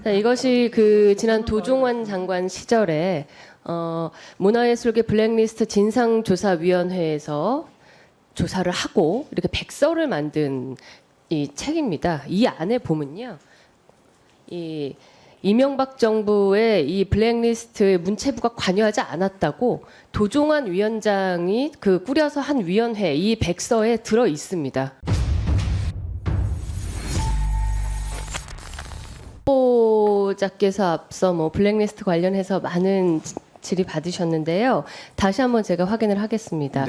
네네. 이것이 그 지난 도종환 장관 시절에 문화예술계 블랙리스트 진상조사위원회에서 조사를 하고 이렇게 백서를 만든 이 책입니다. 이 안에 보면요, 이 이명박 정부의 이 블랙리스트에 문체부가 관여하지 않았다고 도종환 위원장이 그 꾸려서 한 위원회 이 백서에 들어 있습니다. 후보자께서 앞서 뭐 블랙리스트 관련해서 많은 질의 받으셨는데요. 다시 한번 제가 확인을 하겠습니다.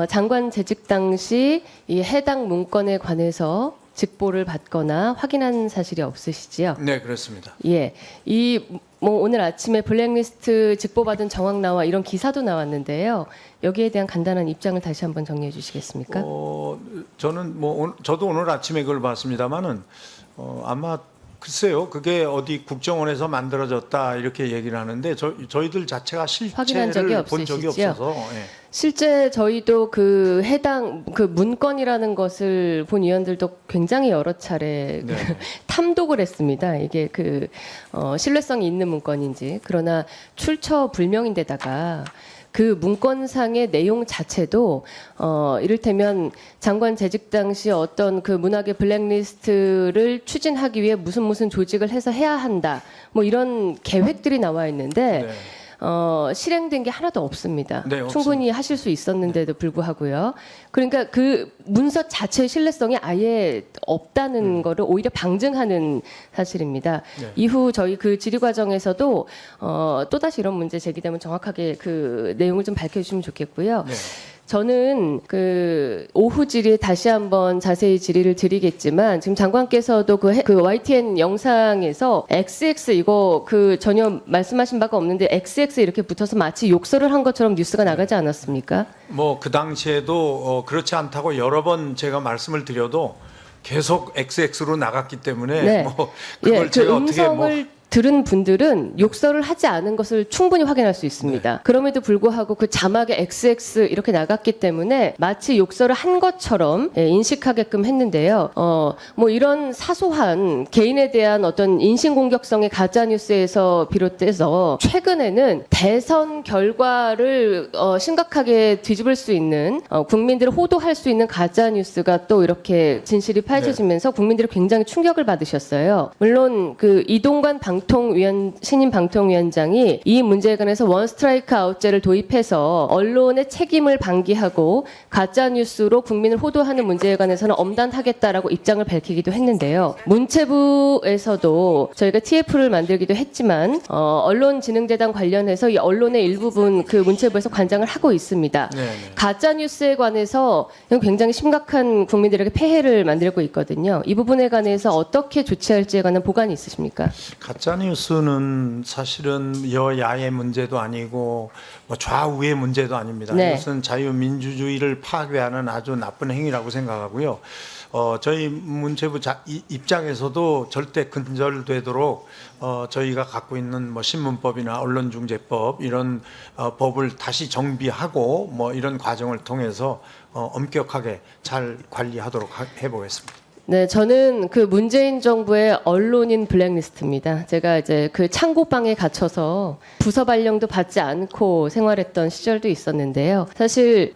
장관 재직 당시 이 해당 문건에 관해서 직보를 받거나 확인한 사실이 없으시지요? 네, 그렇습니다. 예, 이 뭐 오늘 아침에 블랙리스트 직보받은 정황 나와 이런 기사도 나왔는데요. 여기에 대한 간단한 입장을 다시 한번 정리해 주시겠습니까? 저는 저도 오늘 아침에 그걸 봤습니다만은 아마 글쎄요, 그게 어디 국정원에서 만들어졌다 이렇게 얘기를 하는데 저희들 자체가 확인한 적이 실체를 본 적이 없으시죠? 없어서. 예. 실제 저희도 그 해당 그 문건이라는 것을 본 위원들도 굉장히 여러 차례 네. 탐독을 했습니다. 이게 그 신뢰성이 있는 문건인지. 그러나 출처 불명인데다가 그 문건상의 내용 자체도 이를테면 장관 재직 당시 어떤 그 문학의 블랙리스트를 추진하기 위해 무슨 조직을 해서 해야 한다. 뭐 이런 계획들이 나와 있는데 네. 실행된 게 하나도 없습니다. 네, 충분히 하실 수 있었는데도 불구하고요. 그러니까 그 문서 자체의 신뢰성이 아예 없다는 거를 오히려 방증하는 사실입니다. 네. 이후 저희 그 질의 과정에서도 또다시 이런 문제 제기되면 정확하게 그 내용을 좀 밝혀주시면 좋겠고요. 네. 저는 그 오후 질의에 다시 한번 자세히 질의를 드리겠지만 지금 장관께서도 그 YTN 영상에서 XX 이거 그 전혀 말씀하신 바가 없는데 XX 이렇게 붙어서 마치 욕설을 한 것처럼 뉴스가 나가지 않았습니까? 뭐 그 당시에도 그렇지 않다고 여러 번 제가 말씀을 드려도 계속 XX로 나갔기 때문에 네. 뭐 그걸 그 제가 어떻게 음성을 들은 분들은 욕설을 하지 않은 것을 충분히 확인할 수 있습니다. 네. 그럼에도 불구하고 그 자막에 XX 이렇게 나갔기 때문에 마치 욕설을 한 것처럼 인식하게끔 했는데요. 뭐 이런 사소한 개인에 대한 어떤 인신공격성의 가짜 뉴스에서 비롯돼서 최근에는 대선 결과를 심각하게 뒤집을 수 있는 국민들을 호도할 수 있는 가짜 뉴스가 또 이렇게 진실이 파헤쳐지면서 국민들이 굉장히 충격을 받으셨어요. 물론 그 이동관 신임 방통위원장이 이 문제에 관해서 원 스트라이크 아웃제를 도입해서 언론의 책임을 방기하고 가짜 뉴스로 국민을 호도하는 문제에 관해서는 엄단하겠다라고 입장을 밝히기도 했는데요. 문체부에서도 저희가 TF를 만들기도 했지만 언론진흥재단 관련해서 이 언론의 일부분 그 문체부에서 관장을 하고 있습니다. 네. 가짜 뉴스에 관해서 굉장히 심각한 국민들에게 폐해를 만들고 있거든요. 이 부분에 관해서 어떻게 조치할지에 관한 보관이 있으십니까? 가짜 뉴스는 사실은 여야의 문제도 아니고 뭐 좌우의 문제도 아닙니다. 네. 이것은 자유민주주의를 파괴하는 아주 나쁜 행위라고 생각하고요. 저희 문체부 입장에서도 절대 근절되도록 저희가 갖고 있는 뭐 신문법이나 언론중재법 이런 법을 다시 정비하고 뭐 이런 과정을 통해서 엄격하게 잘 관리하도록 해보겠습니다. 네, 저는 그 문재인 정부의 언론인 블랙리스트입니다. 제가 이제 그 창고방에 갇혀서 부서 발령도 받지 않고 생활했던 시절도 있었는데요. 사실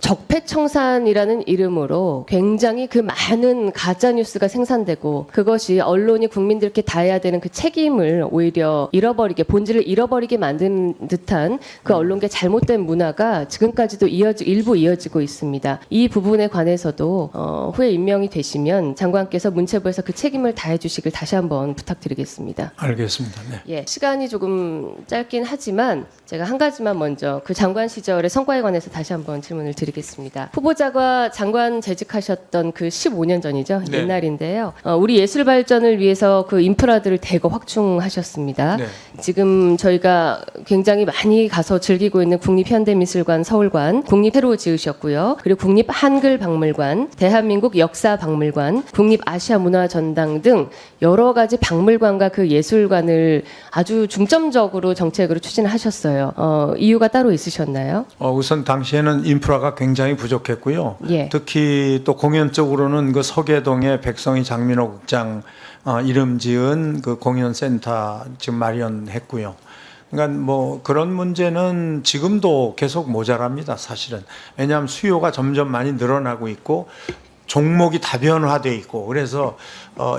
적폐청산이라는 이름으로 굉장히 그 많은 가짜 뉴스가 생산되고 그것이 언론이 국민들께 다해야 되는 그 책임을 오히려 잃어버리게 본질을 잃어버리게 만드는 듯한 그 언론계 잘못된 문화가 지금까지도 일부 이어지고 있습니다. 이 부분에 관해서도 후에 임명이 되시면 장관께서 문체부에서 그 책임을 다해 주시길 다시 한번 부탁드리겠습니다. 알겠습니다. 네. 예, 시간이 조금 짧긴 하지만 제가 한 가지만 먼저 그 장관 시절의 성과에 관해서 다시 한번 질문을 드리겠습니다. 후보자가 장관 재직하셨던 그 15년 전이죠. 네. 옛날인데요. 우리 예술 발전을 위해서 그 인프라들을 대거 확충하셨습니다. 네. 지금 저희가 굉장히 많이 가서 즐기고 있는 국립현대미술관 서울관, 국립 새로 지으셨고요. 그리고 국립한글박물관, 대한민국 역사박물관, 국립아시아문화전당 등 여러 가지 박물관과 그 예술관을 아주 중점적으로 정책으로 추진하셨어요. 이유가 따로 있으셨나요? 우선 당시에는 인프라가 굉장히 부족했고요. 예. 특히 또 공연 쪽으로는 그 서계동의 백성희 장민호 극장 이름 지은 그 공연센터 지금 마련했고요. 그러니까 뭐 그런 문제는 지금도 계속 모자랍니다, 사실은. 왜냐하면 수요가 점점 많이 늘어나고 있고 종목이 다변화돼 있고 그래서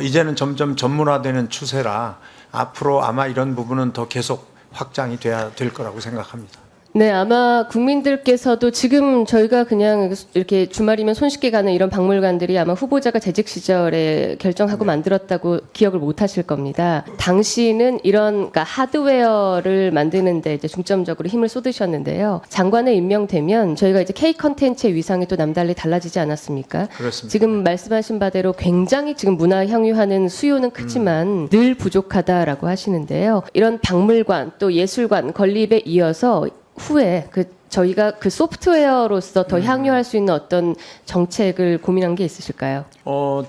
이제는 점점 전문화되는 추세라 앞으로 아마 이런 부분은 더 계속 확장이 돼야 될 거라고 생각합니다. 네, 아마 국민들께서도 지금 저희가 그냥 이렇게 주말이면 손쉽게 가는 이런 박물관들이 아마 후보자가 재직 시절에 결정하고 만들었다고 기억을 못 하실 겁니다. 당시는 이런 그러니까 하드웨어를 만드는데 이제 중점적으로 힘을 쏟으셨는데요. 장관에 임명되면 저희가 이제 K 컨텐츠의 위상이 또 남달리 달라지지 않았습니까? 그렇습니다. 지금 말씀하신 바대로 굉장히 지금 문화 향유하는 수요는 크지만 늘 부족하다라고 하시는데요. 이런 박물관 또 예술관 건립에 이어서 후에 저희가 그 소프트웨어로서 더 향유할 수 있는 어떤 정책을 고민한 게 있으실까요?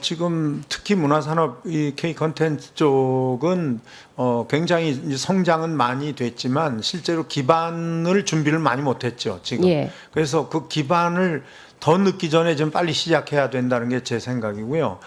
지금 특히 문화산업 이 K 컨텐츠 쪽은 굉장히 이제 성장은 많이 됐지만 실제로 기반을 준비를 많이 못했죠 지금. 예. 그래서 그 기반을 더 늦기 전에 좀 빨리 시작해야 된다는 게 제 생각이고요.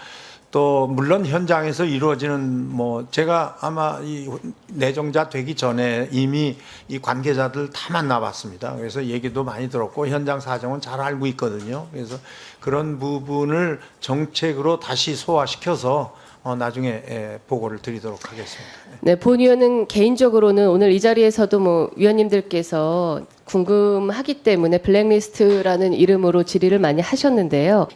또 물론 현장에서 이루어지는 뭐 제가 아마 이 내정자 되기 전에 이미 이 관계자들 다 만나봤습니다. 그래서 얘기도 많이 들었고 현장 사정은 잘 알고 있거든요. 그래서 그런 부분을 정책으로 다시 소화시켜서 나중에 보고를 드리도록 하겠습니다. 네, 본 의원은 개인적으로는 오늘 이 자리에서도 뭐 위원님들께서 궁금하기 때문에 블랙리스트라는 이름으로 질의를 많이 하셨는데요.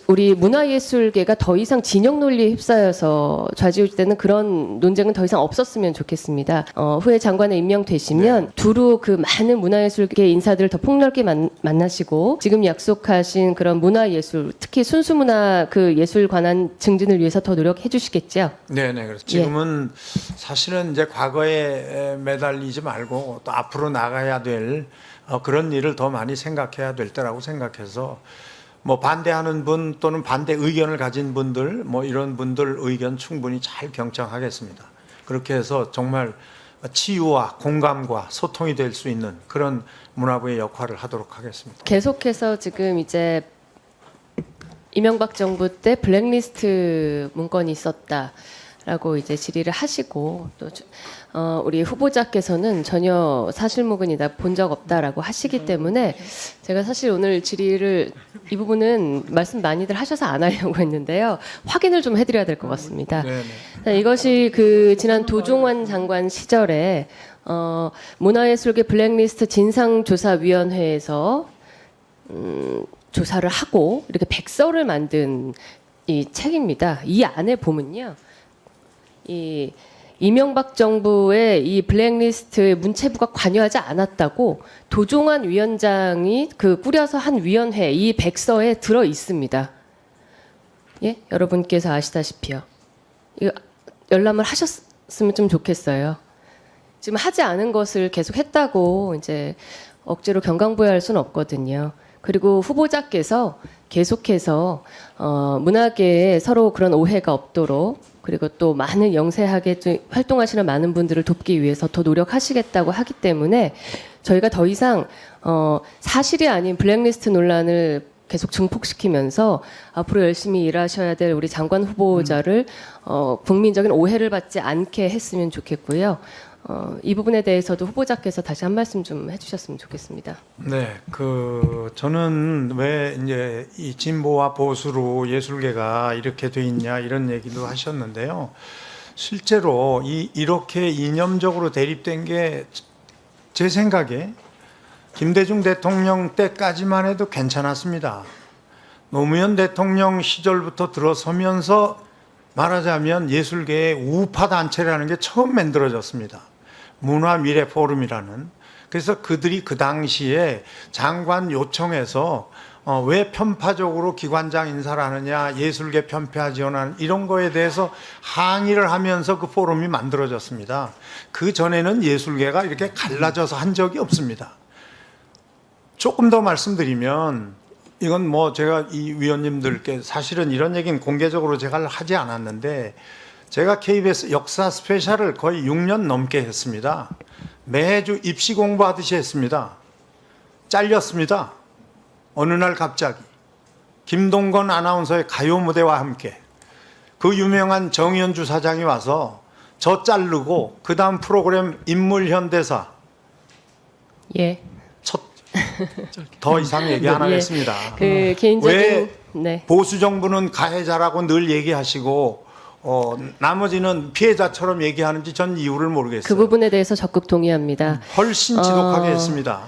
우리 문화예술계가 더 이상 진영 논리에 휩싸여서 좌지우지되는 그런 논쟁은 더 이상 없었으면 좋겠습니다. 후에 장관에 임명되시면 두루 그 많은 문화예술계 인사들을 더 폭넓게 만나시고 지금 약속하신 그런 문화예술, 특히 순수문화 그 예술 관한 증진을 위해서 더 노력해 주시겠죠? 네네. 그래서 지금은 사실은 이제 과거에 매달리지 말고 또 앞으로 나가야 될 그런 일을 더 많이 생각해야 될 때라고 생각해서 뭐 반대하는 분 또는 반대 의견을 가진 분들 뭐 이런 분들 의견 충분히 잘 경청하겠습니다. 그렇게 해서 정말 치유와 공감과 소통이 될 수 있는 그런 문화부의 역할을 하도록 하겠습니다. 계속해서 지금 이제 이명박 정부 때 블랙리스트 문건이 있었다라고 이제 질의를 하시고 또 우리 후보자께서는 전혀 사실무근이다 본 적 없다라고 하시기 때문에 제가 사실 오늘 질의를 이 부분은 말씀 많이들 하셔서 안 하려고 했는데요. 확인을 좀 해드려야 될 것 같습니다. 이것이 그 지난 도종환 장관 시절에 문화예술계 블랙리스트 진상조사위원회에서 조사를 하고 이렇게 백서를 만든 이 책입니다. 이 안에 보면요, 이 이명박 정부의 이 블랙리스트에 문체부가 관여하지 않았다고 도종환 위원장이 그 꾸려서 한 위원회 이 백서에 들어 있습니다. 예, 여러분께서 아시다시피요. 이거 열람을 하셨으면 좀 좋겠어요. 지금 하지 않은 것을 계속 했다고 이제 억지로 경강부여할 수는 없거든요. 그리고 후보자께서 계속해서 문화계에 서로 그런 오해가 없도록 그리고 또 많은 영세하게 활동하시는 많은 분들을 돕기 위해서 더 노력하시겠다고 하기 때문에 저희가 더 이상 사실이 아닌 블랙리스트 논란을 계속 증폭시키면서 앞으로 열심히 일하셔야 될 우리 장관 후보자를 국민적인 오해를 받지 않게 했으면 좋겠고요. 이 부분에 대해서도 후보자께서 다시 한 말씀 좀 해주셨으면 좋겠습니다. 네, 저는 왜 이제 이 진보와 보수로 예술계가 이렇게 돼 있냐 이런 얘기도 하셨는데요. 실제로 이렇게 이념적으로 대립된 게 제 생각에 김대중 대통령 때까지만 해도 괜찮았습니다. 노무현 대통령 시절부터 들어서면서 말하자면 예술계의 우파 단체라는 게 처음 만들어졌습니다. 문화미래포럼이라는. 그래서 그들이 그 당시에 장관 요청해서 왜 편파적으로 기관장 인사를 하느냐, 예술계 편파 지원하는 이런 거에 대해서 항의를 하면서 그 포럼이 만들어졌습니다. 그 전에는 예술계가 이렇게 갈라져서 한 적이 없습니다. 조금 더 말씀드리면 이건 뭐 제가 이 위원님들께 사실은 이런 얘기는 공개적으로 제가 하지 않았는데 제가 KBS 역사 스페셜을 거의 6년 넘게 했습니다. 매주 입시 공부하듯이 했습니다. 잘렸습니다. 어느 날 갑자기 김동건 아나운서의 가요 무대와 함께 그 유명한 정의연주 사장이 와서 저 자르고 그 다음 프로그램 인물현대사 예. 더 이상 얘기 안 예. 하겠습니다. 그 개인적인 왜 네. 보수 정부는 가해자라고 늘 얘기하시고 나머지는 피해자처럼 얘기하는지 전 이유를 모르겠어요. 그 부분에 대해서 적극 동의합니다. 훨씬 지독하게 했습니다.